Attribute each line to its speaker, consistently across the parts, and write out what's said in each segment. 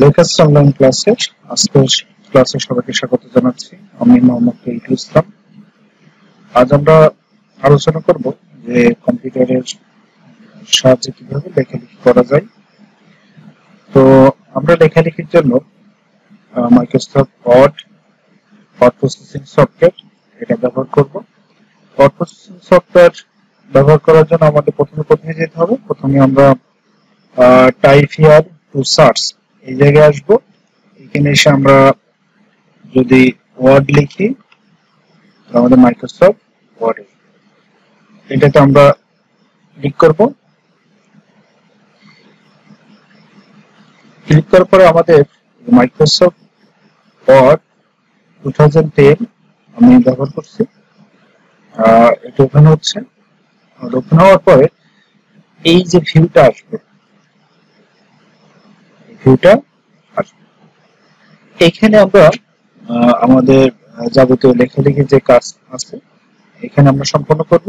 Speaker 1: Latest online ক্লাসের আজকের ক্লাসে সবাইকে স্বাগত জানাচ্ছি। আমি মোহাম্মদ তৌহিদুল ইসলাম। আজ আমরা আলোচনা করব যে কম্পিউটারের সাহায্যে কিভাবে লেখালেখি করা যায়। তো আমরা লেখালেখির জন্য মাইক্রোসফট ওয়ার্ড প্রসেসিং সফটওয়্যার এটা ব্যবহার করব। ওয়ার্ড প্রসেসিং সফটওয়্যার ব্যবহার করার জন্য আমাদের প্রথমে কোথায় যেতে হবে? প্রথমে আমরা টাইপ হিয়ার টু সার্চ এই জায়গায় আসবো। এখানে এসে আমরা যদি ওয়ার্ড লিখি আমাদের মাইক্রোসফট ওয়ার্ড এটাতে আমরা ক্লিক করব। ক্লিক করার পরে আমাদের মাইক্রোসফট ওয়ার্ড 2010 আমি ব্যবহার করছি। এটা ওপেন হচ্ছে। ওপেন হওয়ার পরে এই যে ভিউটা আসবে, এখানে আমরা আমাদের যাবতীয় লেখালেখির যে কাজ আছে এখানে আমরা সম্পন্ন করব।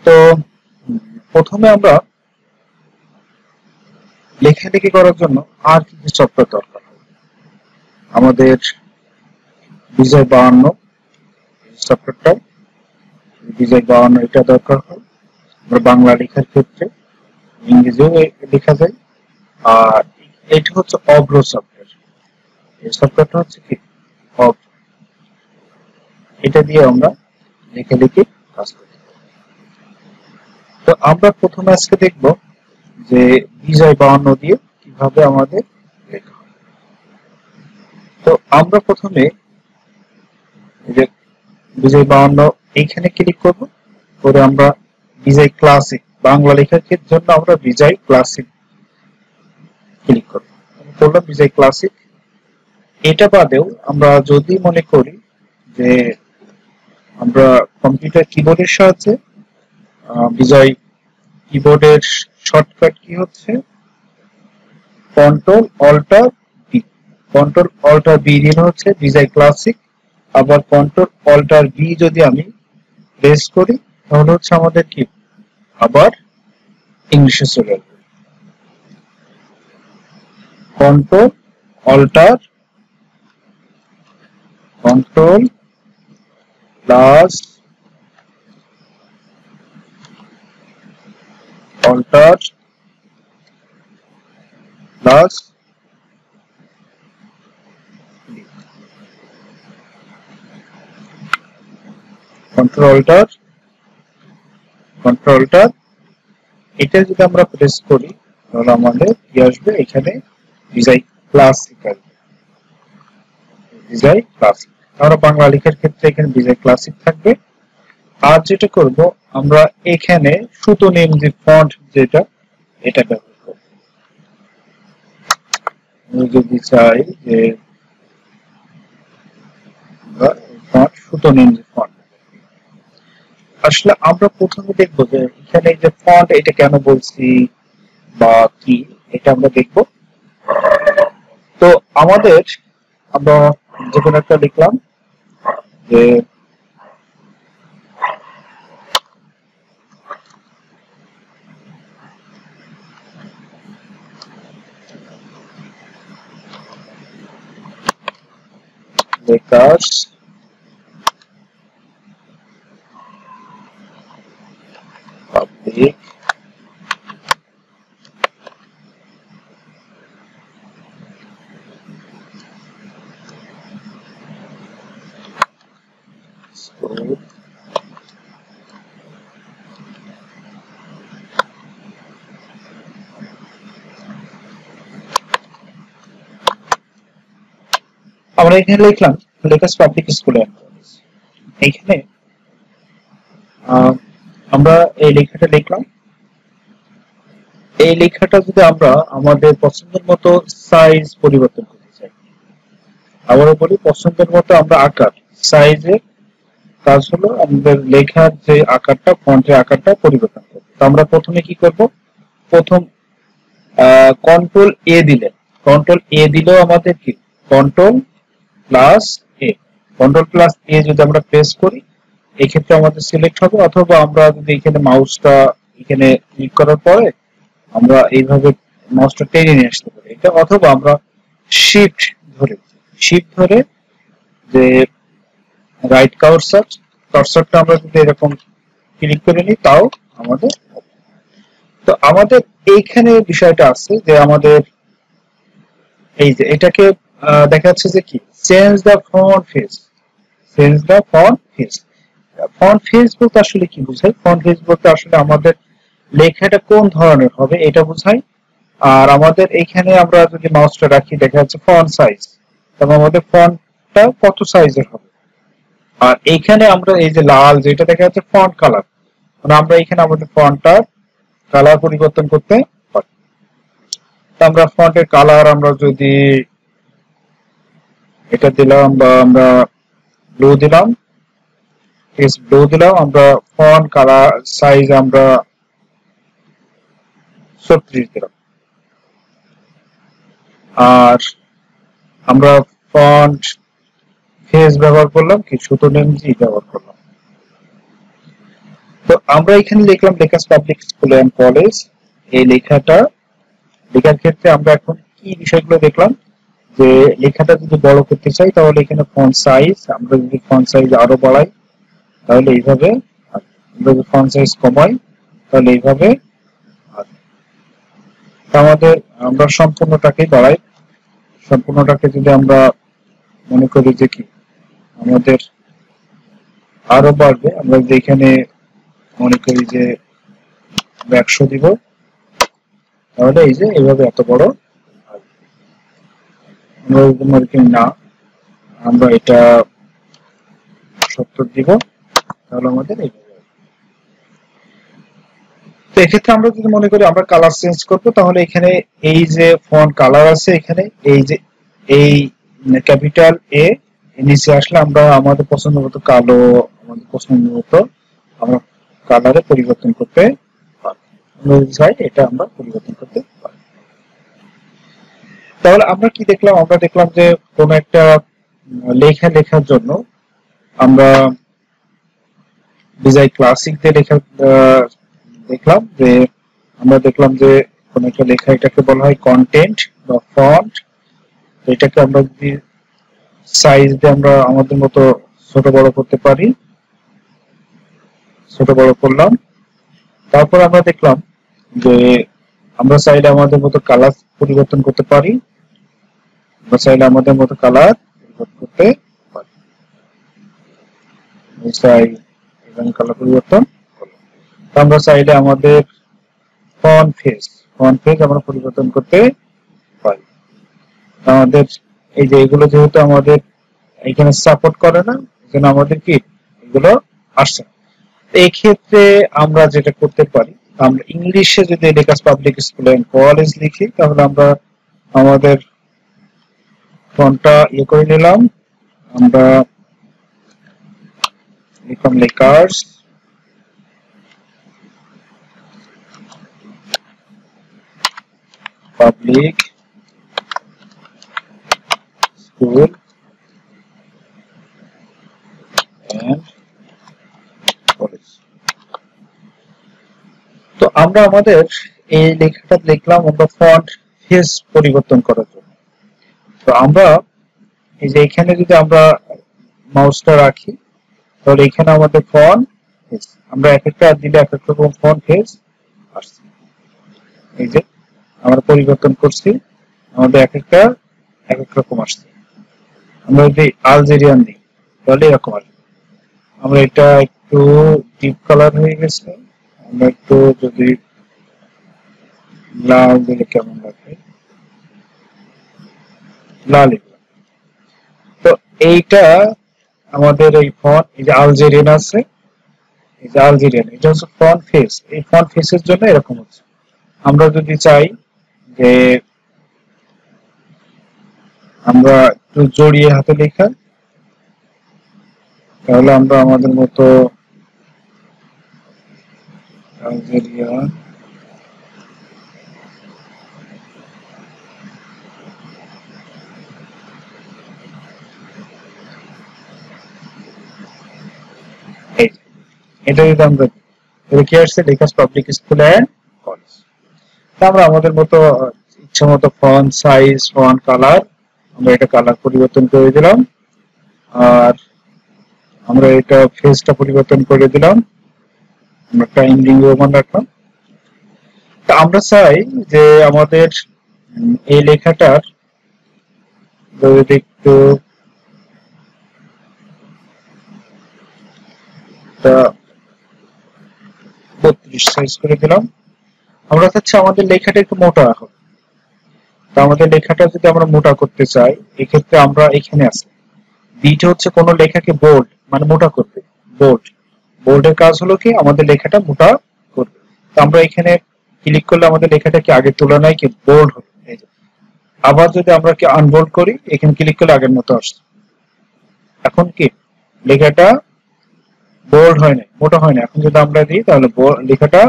Speaker 1: তো প্রথমে আমরা লেখালেখি করার জন্য আর কি সফটওয়্যার দরকার? আমাদের বিজয় 52 সফটওয়্যারটা, বিজয় 52 এটা দরকার হয়। আমরা বাংলা লেখার ক্ষেত্রে, ইংরেজিও লেখা যায়। আর এটা হচ্ছে অগ্র সফটওয়্যার। এই সফটওয়্যারটা হচ্ছে কি অগ্র, এটা দিয়ে আমরা লেখালেখি কাজ করি। তো আমরা প্রথমে আজকে দেখব যে বিজয় 52 দিয়ে কিভাবে আমাদের লেখা হয়। তো আমরা প্রথমে যে বিজয় 52 এইখানে ক্লিক করব, করে আমরা বিজয় ক্লাসিক বাংলা লেখার জন্য আমরা বিজয় ক্লাসিক ক্লিক করব। করলাম বিজয় ক্লাসিক। এটা বাদেও আমরা যদি মনে করি যে আমরা কম্পিউটার কিবোর্ডের সাহায্যে বিজয় কিবোর্ডের শর্টকাট কি হচ্ছে control alter B. Control alter B দিলে হচ্ছে বিজয় ক্লাসিক। আবার কন্ট্রোল অল্টার বি যদি আমি প্রেস করি তাহলে হচ্ছে আমাদের কি আবার ইংলিশে চলে আসবে। Control alter control plus alter plus control alter এটা যদি আমরা প্রেস করি তাহলে আমাদের কি আসবে? এখানে বিজয় ক্লাসিক আসবে। বিজয় ক্লাসিক আমরা বাংলা লেখার ক্ষেত্রে এখানে বিজয় ক্লাসিক থাকবে। আর যেটা করব আমরা এখানে সুতো নেম যে ফন্ট যেটা এটা ব্যবহার করব। যদি চাই যে ফন্ট সুতো নেম যে ফন্ট, আসলে আমরা প্রথমে দেখব যে এখানে যে ফন্ট এটা কেন বলছি বা কি এটা আমরা দেখব। তো আমাদের আমরা যে কোনো একটা লিখলাম যে লেখার পাবলিক স্কুল আমরা এখানে লিখলাম লেটেস্ট পাবলিক স্কুল। এখানে আমরা এই লেখাটা লিখলাম। এই লেখাটা যদি আমরা আমাদের পছন্দের মতো সাইজ পরিবর্তন করতে চাই, আবারও বলি পছন্দের মতো আমরা আকার সাইজের কাজ হলো আমাদের লেখার যে আকারটা ফন্টের আকারটা পরিবর্তন করব। তো আমরা প্রথমে কি করব? প্রথম কন্ট্রোল এ দিলেও আমাদের কি কন্ট্রোল প্লাস এ। কন্ট্রোল প্লাস এ যদি আমরা প্রেস করি এক্ষেত্রে আমাদের সিলেক্ট হবে, অথবা আমরা যদি এখানে মাউসটা এখানে ক্লিক করার পরে আমরা এইভাবে মাউসটা টেনে নিয়ে আসতে পারি এটা, অথবা আমরা শিফট ধরে যে রাইট কার্সরটা আমরা যদি এরকম ক্লিক করে নিই তাও আমাদের। তো আমাদের এইখানে বিষয়টা আছে যে আমাদের এই যে এটাকে দেখা যাচ্ছে যে কি change the font face. Font face বলতে আসলে কি বোঝায়? ফন্ট ফেস বলতে আসলে আমাদের লেখাটা কোন ধরনের হবে এটা বোঝায়। আর আমাদের এখানে আমরা যদি মাউসটা রাখি দেখা যাচ্ছে ফন্ট সাইজ, তবে আমাদের ফন্টটা কত সাইজের হবে। আর এইখানে আমরা এই যে লাল যেটা দেখা যাচ্ছে ফন্ট কালার, মানে আমরা এখানে আমাদের ফন্টটার কালার পরিবর্তন করতে পারি। তো আমরা ফন্টের কালার আমরা যদি এটা দিলাম বা আমরা ব্লু দিলাম, আমরা ফন্ট কালার সাইজ আমরা 36 দিলাম। আর আমরা ফন্ট ফেস ব্যবহার করলাম কি সুতোনেমজি ব্যবহার করলাম। তো আমরা এখানে লিখলাম লেখাস পাবলিক স্কুল এন্ড কলেজ। এই লেখার ক্ষেত্রে আমরা এখন কি বিষয়গুলো দেখলাম, যে লেখাটা যদি বড় করতে চাই তাহলে এখানে ফন্ট সাইজ, আমরা যদি ফন্ট সাইজ আরো বাড়াই তাহলে এইভাবে, আমরা যদি ফন্ট সাইজ কমাই তাহলে এইভাবে। আমাদের আমরা সম্পূর্ণটাকে বাড়াই, সম্পূর্ণটাকে যদি আমরা মনে করি যে কি আমাদের আরো বাড়বে, আমরা যদি এখানে মনে করি যে 100 দিব তাহলে এই যে এইভাবে এত বড়। আমরা যদি মনে করি না আমরা এটা 70 দিব তাহলে আমাদের এইভাবে। তো এক্ষেত্রে আমরা যদি মনে করি আমরা কালার চেঞ্জ করব তাহলে এখানে এই যে ফন্ট কালার আছে এখানে এই যে এই ক্যাপিটাল এ নিচে আসলে আমরা আমাদের পছন্দ মতো কালো, আমাদের পছন্দ মতো আমরা কালারে পরিবর্তন করতে পারি। আমরা চাই এটা আমরা পরিবর্তন করতে পারি। তাহলে আমরা কি দেখলাম? আমরা দেখলাম যে কোন একটা লেখার জন্য আমরা ডিজাই ক্লাসিক দিয়ে দেখলাম যে আমরা দেখলাম যে কোন একটা লেখা এটাকে বলা হয় কন্টেন্ট বা ফন্ট। এটাকে আমরা যদি সাইজ দিয়ে আমরা আমাদের মতো ছোট বড় করতে পারি, ছোট বড় করলাম। তারপর আমরা দেখলাম যে আমরা চাইলে আমাদের মতো কালার পরিবর্তন করতে পারি, আমরা চাইলে আমাদের মতো কালার পরিবর্তন করতে পারি। এখানে কালার পরিবর্তন করলাম। আমরা চাইলে আমাদের ফন্ট ফেস আমরা পরিবর্তন করতে পারি। আমাদের এই যে এগুলো যেহেতু আমাদের এখানে সাপোর্ট করে না, এখানে আমাদের কি এগুলো আসছে না। এই ক্ষেত্রে আমরা যেটা করতে পারি, আমরা ইংলিশে যদি লেখাস পাবলিক স্কুল এন্ড কলেজ লিখি তাহলে আমরা আমাদের ফন্টটা ইয়ে করে নিলাম, আমরা লিখলাম লেখাস পাবলিক স্কুল এন্ড কলেজ। তো আমরা আমাদের এই লেখাটা লিখলাম আমরা ফন্ট ফেস পরিবর্তন করার জন্য। তো আমরা এই যে এখানে যদি আমরা মাউসটা রাখি তাহলে এখানে আমাদের ফন্ট ফেস, আমরা এক একটা দিলে এক এক রকম ফন্ট ফেস আসছে। এই যে আমরা পরিবর্তন করছি, আমাদের এক এক রকম আসছে। আমরা যদি আলজেরিয়ান দিই তাহলে এরকম আসবে। আমরা এটা একটু ডিপ কালার হয়ে গেছে, আমরা একটু যদি লাল দিলে কেমন লাগবে, লাল। তো এইটা আমাদের এই ফন্ট, এই যে আলজেরিয়ান আছে, এই যে আলজেরিয়ান এটা হচ্ছে ফন্ট ফেস। এই ফন্ট ফেসের জন্য এরকম হচ্ছে। আমরা যদি চাই যে আমরা একটু জড়িয়ে হাতে লেখা তাহলে আমরা আমাদের মতো আলজেরিয়ান এটা যদি আমরা কি আসছে লেখাস পাবলিক স্কুল এন্ড কলেজ, আমরা আমাদের মতো ইচ্ছা মতো ফন্ট সাইজ, ফন্ট কালার, আমরা এটা কালার পরিবর্তন করে দিলাম। আর আমরা এটা ফেসটা পরিবর্তন করে দিলাম, আমরা টাইম রিং ওমান রাখলাম। তা আমরা চাই যে আমাদের এই লেখাটার যদি একটু 32 সাইজ করে দিলাম। আমরা চাচ্ছি আমাদের লেখাটা একটু মোটা হোক। তো আমাদের লেখাটা যদি আমরা মোটা করতে চাই, এক্ষেত্রে আমরা এখানে আসি বিটা হচ্ছে কোন লেখাকে বোল্ড মানে মোটা করবে। বোল্ডের কাজ হলো কি আমাদের লেখাটা মোটা করবে। তো আমরা এখানে ক্লিক করলে আমাদের লেখাটা কি আগের তুলনায় কি বোল্ড হবে। আবার যদি আমরা কি আনবোল্ড করি, এখানে ক্লিক করলে আগের মতো আসছে। এখন কি লেখাটা বোল্ড হয় না, মোটা হয় না। এখন যদি আমরা দিই তাহলে লেখাটা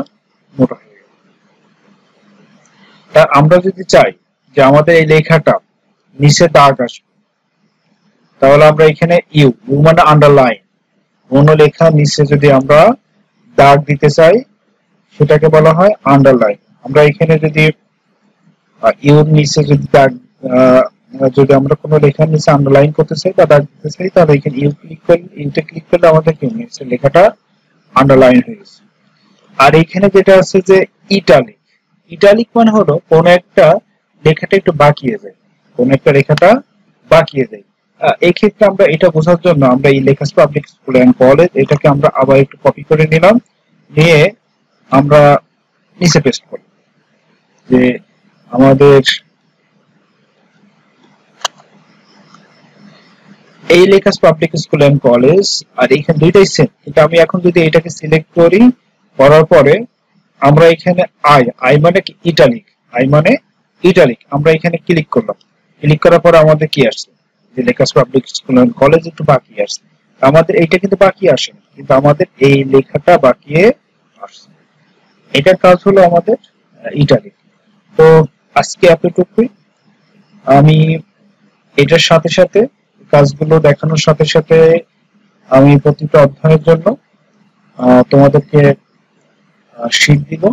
Speaker 1: মোটা হয়ে গেল। তা আমরা যদি চাই যে আমাদের এই লেখাটা নিচে দাগ আসবে, তাহলে আমরা এখানে ইউ মানে আন্ডারলাইন, কোন লেখা নিচে যদি আমরা দাগ দিতে চাই সেটাকে বলা হয় আন্ডারলাইন। আমরা এখানে যদি ইউর নিচে যদি দাগ যদি আমরা কোনো লেখার নিচে আন্ডারলাইন করতে চাই বা দাগ দিতে চাই, তাহলে এখানে ইউতে ক্লিক করলে আমাদের কি নিচে লেখাটা আন্ডারলাইন হয়ে গেছে। আর এখানে যেটা আছে যে ইটালিক মানে হলো কোন একটা লেখাটা একটু বাকিয়ে যায়, কোন একটা লেখাটা বাকিয়ে যায়। এই ক্ষেত্রে আমরা এটা বোঝার জন্য আমরা এই লেখাস পাবলিক স্কুল এন্ড কলেজ এটাকে আমরা আবার একটু কপি করে নিলাম, নিয়ে আমরা নিচে পেস্ট করি যে আমাদের এই লেখাস পাবলিক স্কুল এন্ড কলেজ। আর এখানে দুইটাই সেম, কিন্তু আমি এখন যদি এটাকে সিলেক্ট করি, করার পরে আমরা এখানে আই মানে কি ইটালিক, আমরা এখানে ক্লিক করলাম। ক্লিক করার পরে আমাদের কি আসছে যে লেখাস পাবলিক স্কুল এন্ড কলেজ একটু বাকি আসছে। আমাদের এইটা কিন্তু বাকি আসে না, কিন্তু আমাদের এই লেখাটা বাকিয়ে আসছে। এটার কাজ হলো আমাদের ইটালিক। তো আজকে এতটুকুই। আমি এটার সাথে সাথে কাজগুলো দেখানোর সাথে সাথে আমি প্রতিটা অধ্যায়ের জন্য তোমাদেরকে শীট দিব।